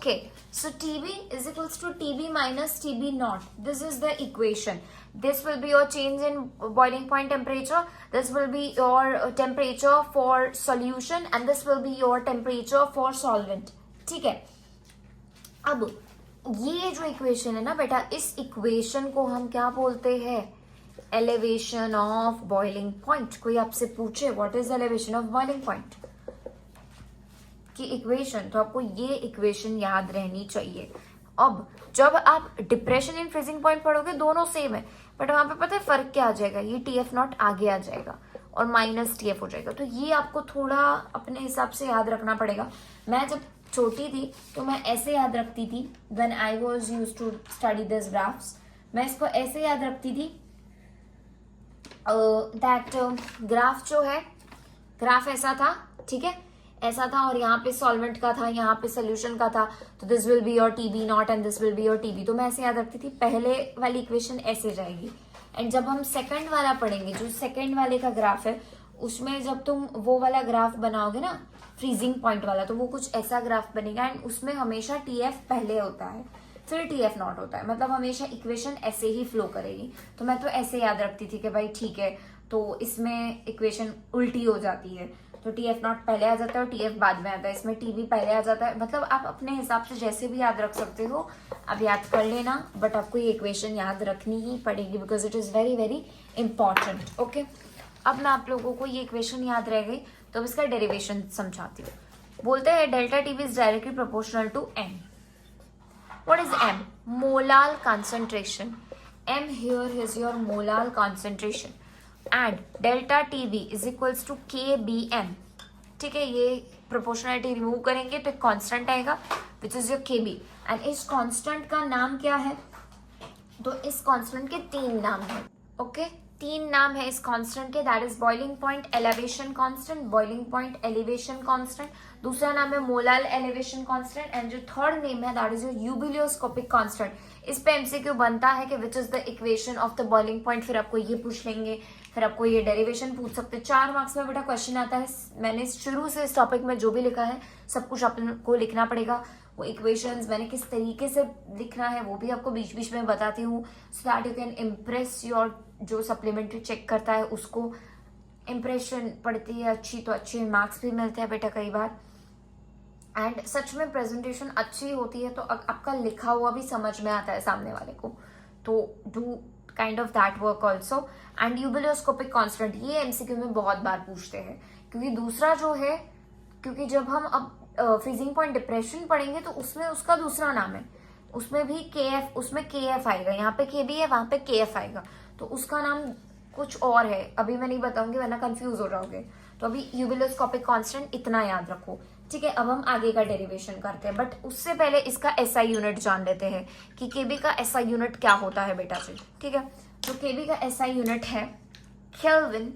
Okay, so TB is equals to TB minus TB naught. This is the equation. This will be your change in boiling point temperature. This will be your temperature for solution and this will be your temperature for solvent. ठीक है, अब ये जो equation है ना बेटा, इस equation को हम क्या बोलते हैं? Elevation of boiling point. कोई आपसे पूछे what is elevation of boiling point की इक्वेशन, तो आपको ये इक्वेशन याद रहनी चाहिए. अब जब आप डिप्रेशन इन फ्रीजिंग पॉइंट पढ़ोगे दोनों सेम है, बट वहां पे पता है फर्क क्या आ जाएगा? ये TF नॉट आगे आ जाएगा और माइनस TF हो जाएगा. तो ये आपको थोड़ा अपने हिसाब से याद रखना पड़ेगा. मैं जब छोटी थी तो मैं ऐसे याद रखती थी. When I was used to study this graphs, मैं इसको ऐसे याद रखती थी दैट ग्राफ जो है, ग्राफ ऐसा था, ठीक है, ऐसा था और यहाँ पे सॉल्वेंट का था, यहाँ पे सोल्यूशन का था. तो this will be your TB not and this will be your TB. तो मैं ऐसे याद रखती थी. पहले वाली इक्वेशन ऐसे जाएगी एंड जब हम सेकंड वाला पढ़ेंगे, जो सेकंड वाले का ग्राफ है, उसमें जब तुम वो वाला ग्राफ बनाओगे ना फ्रीजिंग पॉइंट वाला, तो वो कुछ ऐसा ग्राफ बनेगा एंड उसमें हमेशा TF पहले होता है फिर TF नॉट होता है. मतलब हमेशा इक्वेशन ऐसे ही फ्लो करेगी. तो मैं तो ऐसे याद रखती थी कि भाई ठीक है, तो इसमें इक्वेशन उल्टी हो जाती है, तो TF नॉट पहले आ जाता है और TF बाद में आता है. इसमें TB पहले आ जाता है. मतलब आप अपने हिसाब से जैसे भी याद रख सकते हो, आप याद कर लेना, बट आपको ये इक्वेशन याद रखनी ही पड़ेगी because it is very very important. Okay, अब मैं आप लोगों को ये इक्वेशन याद रह गई तो अब इसका डेरिवेशन समझाती हूँ. बोलते हैं delta TB is directly proportional to M. What is M? Molar concentration. M here is your molar concentration. And delta TB is equals to KBM. ठीक है, ये प्रोपोर्शनलिटी रिमूव करेंगे तो एक कांस्टेंट आएगा which is your KB. And इस constant का नाम क्या है? तो इस कांस्टेंट के 3 नाम है. ओके, 3 नाम है इस कांस्टेंट के. That is boiling point elevation constant, boiling point elevation constant, दूसरा नाम है मोलार एलिवेशन कांस्टेंट एंड जो थर्ड नेम है दैट इज योर यूबिलियोस्कोपिक कांस्टेंट. इस पे MCQ बनता है कि which is the equation of the boiling point. फिर आपको ये पूछ लेंगे, फिर आपको ये डेरिवेशन पूछ सकते हैं. 4 मार्क्स में बेटा क्वेश्चन आता है. मैंने शुरू से इस टॉपिक में जो भी लिखा है सब कुछ आपको लिखना पड़ेगा. वो इक्वेशंस मैंने किस तरीके से लिखना है वो भी आपको बीच बीच में बताती हूँ, so that you can impress your जो सप्लीमेंट्री चेक करता है उसको. इम्प्रेशन पड़ती है अच्छी तो अच्छे मार्क्स भी मिलते हैं बेटा कई बार. एंड सच में प्रेजेंटेशन अच्छी होती है तो आपका लिखा हुआ भी समझ में आता है सामने वाले को. तो do kind of that work also. And ebullioscopic constant ये MCQ में बहुत बार पूछते हैं, क्योंकि दूसरा जो है, क्योंकि जब हम अब फ्रीजिंग पॉइंट डिप्रेशन पढ़ेंगे तो उसमें उसका दूसरा नाम है, उसमें भी KF, उसमें KF आएगा. यहाँ पे KB है, वहां पे KF आएगा, तो उसका नाम कुछ और है. अभी मैं नहीं बताऊंगी वरना कंफ्यूज हो जाओगे. तो अभी यूबिलियोस्कोपिक कांस्टेंट इतना याद रखो, ठीक है. अब हम आगे का डेरिवेशन करते हैं, बट उससे पहले इसका SI यूनिट जान लेते हैं कि KB का SI यूनिट क्या होता है बेटा जी. ठीक है, तो KB का SI यूनिट है केल्विन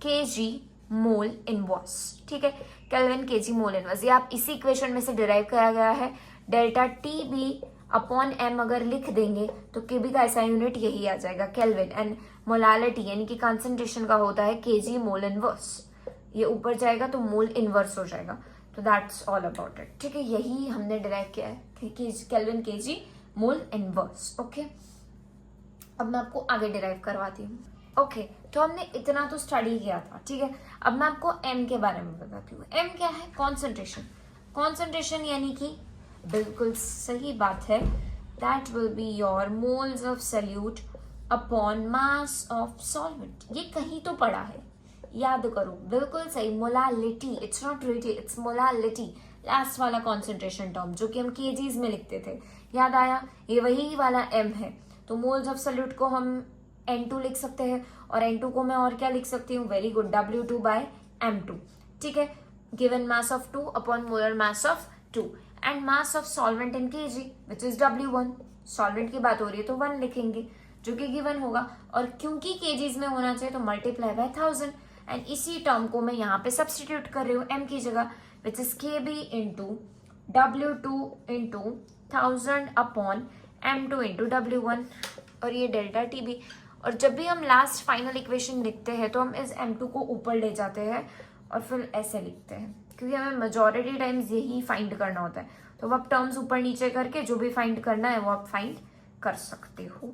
kg मोल इनवर्स. ठीक है, केल्विन kg मोल इनवर्स. ये आप इसी इक्वेशन में से डिराइव किया गया है. डेल्टा TB अपॉन M अगर लिख देंगे तो KB का SI यूनिट यही आ जाएगा केल्विन. एंड मोलालिटी यानी कि कंसंट्रेशन का होता है kg मोल इनवर्स. ये ऊपर जाएगा तो मोल इनवर्स हो जाएगा. तो दैट्स ऑल अबाउट इट. ठीक है, यही हमने डिराइव किया है kelvin kg mole inverse. Okay, अब मैं आपको आगे डिराइव करवाती हूँ. ओके, तो हमने इतना तो स्टडी किया था. ठीक है, अब मैं आपको M के बारे में बताती हूँ. M क्या है? कॉन्सेंट्रेशन. कॉन्सेंट्रेशन यानी कि बिल्कुल सही बात है, that will be your moles of solute upon mass of solvent. ये कहीं तो पढ़ा है, याद करो. बिल्कुल सही, मोलालिटी. इट्स नॉट रेटी, इट्स मोलालिटी. लास्ट वाला कॉन्सेंट्रेशन टर्म जो कि हम kgs में लिखते थे, याद आया? ये वही वाला M है. तो मोल्स ऑफ सॉल्यूट को हम N2 लिख सकते हैं और N2 को मैं और क्या लिख सकती हूँ? Very good, W2 by M2. ठीक है, given mass of 2 upon molar mass of 2 and mass of solvent in kg which is W1. Solvent की बात हो रही है तो 1 लिखेंगे जो कि गिवन होगा, और क्योंकि kgs में होना चाहिए तो मल्टीप्लाई बाय 1000. एंड इसी टर्म को मैं यहाँ पे सब्सटीट्यूट कर रही हूँ M की जगह, which is KB into W2 into 1000 upon M2 into W1. और ये डेल्टा TB. और जब भी हम लास्ट फाइनल इक्वेशन लिखते हैं तो हम इस M2 को ऊपर ले जाते हैं और फिर ऐसे लिखते हैं, क्योंकि हमें मेजॉरिटी टाइम्स यही फाइंड करना होता है. तो अब आप टर्म्स ऊपर नीचे करके जो भी फाइंड करना है वो आप फाइंड कर सकते हो,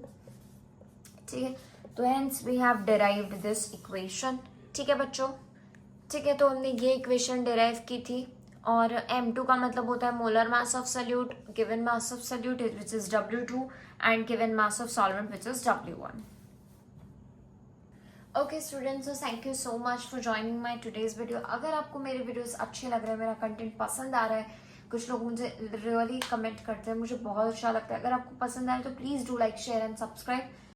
ठीक है। तो hence we have derived this equation, ठीक है बच्चों, ठीक है। तो हमने ये इक्वेशन डिराइव की थी, और M2 का मतलब होता है molar mass of solute, given mass of solute which is W2 and given mass of solvent which is W1। Okay students, so thank you so much for joining my today's video. अगर आपको मेरे videos अच्छे लग रहे हैं, मेरा content पसंद आ रहा है, कुछ लोग मुझे रियली कमेंट करते हैं, मुझे बहुत अच्छा लगता है। अगर आपको पसंद आए तो please do like, share and subscribe.